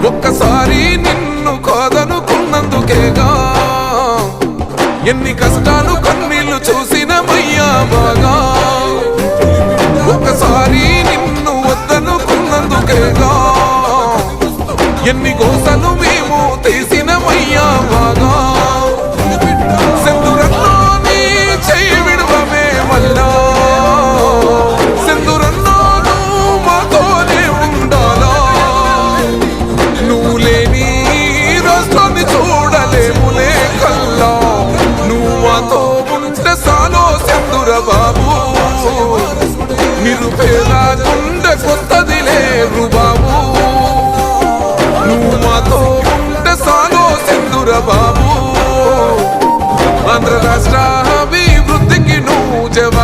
ఒక్కసారి నిన్ను కాదనుకున్నందుకేగా ఎన్ని కష్టాలు కన్నీళ్లు చూసినమయ్యా బాగా. ఒక్కసారి నిన్ను వద్దనుకున్నందుకేగా ఎన్ని గోసలు మేము తీసినమయ్యా బాగా. సెందురన్నో నీ చెయ్యి విడువమే మళ్ళా, సెందురన్నో నువ్వు మాతోనే ఉండాలా. నువ్వు లేని రాష్ట్రాన్ని చూడలేములే కల్లా, నువ్వు మాతో ఉంటే సాలో సెందుర బాబు. నిరుపేద గుండె కొత్తది లేరు బాబు, నువ్వు మాతో ఉంటే సాలో సెందుర బాబు. ఆంధ్ర రాష్ట్ర అభివృద్ధికి నువ్వు జవాబు.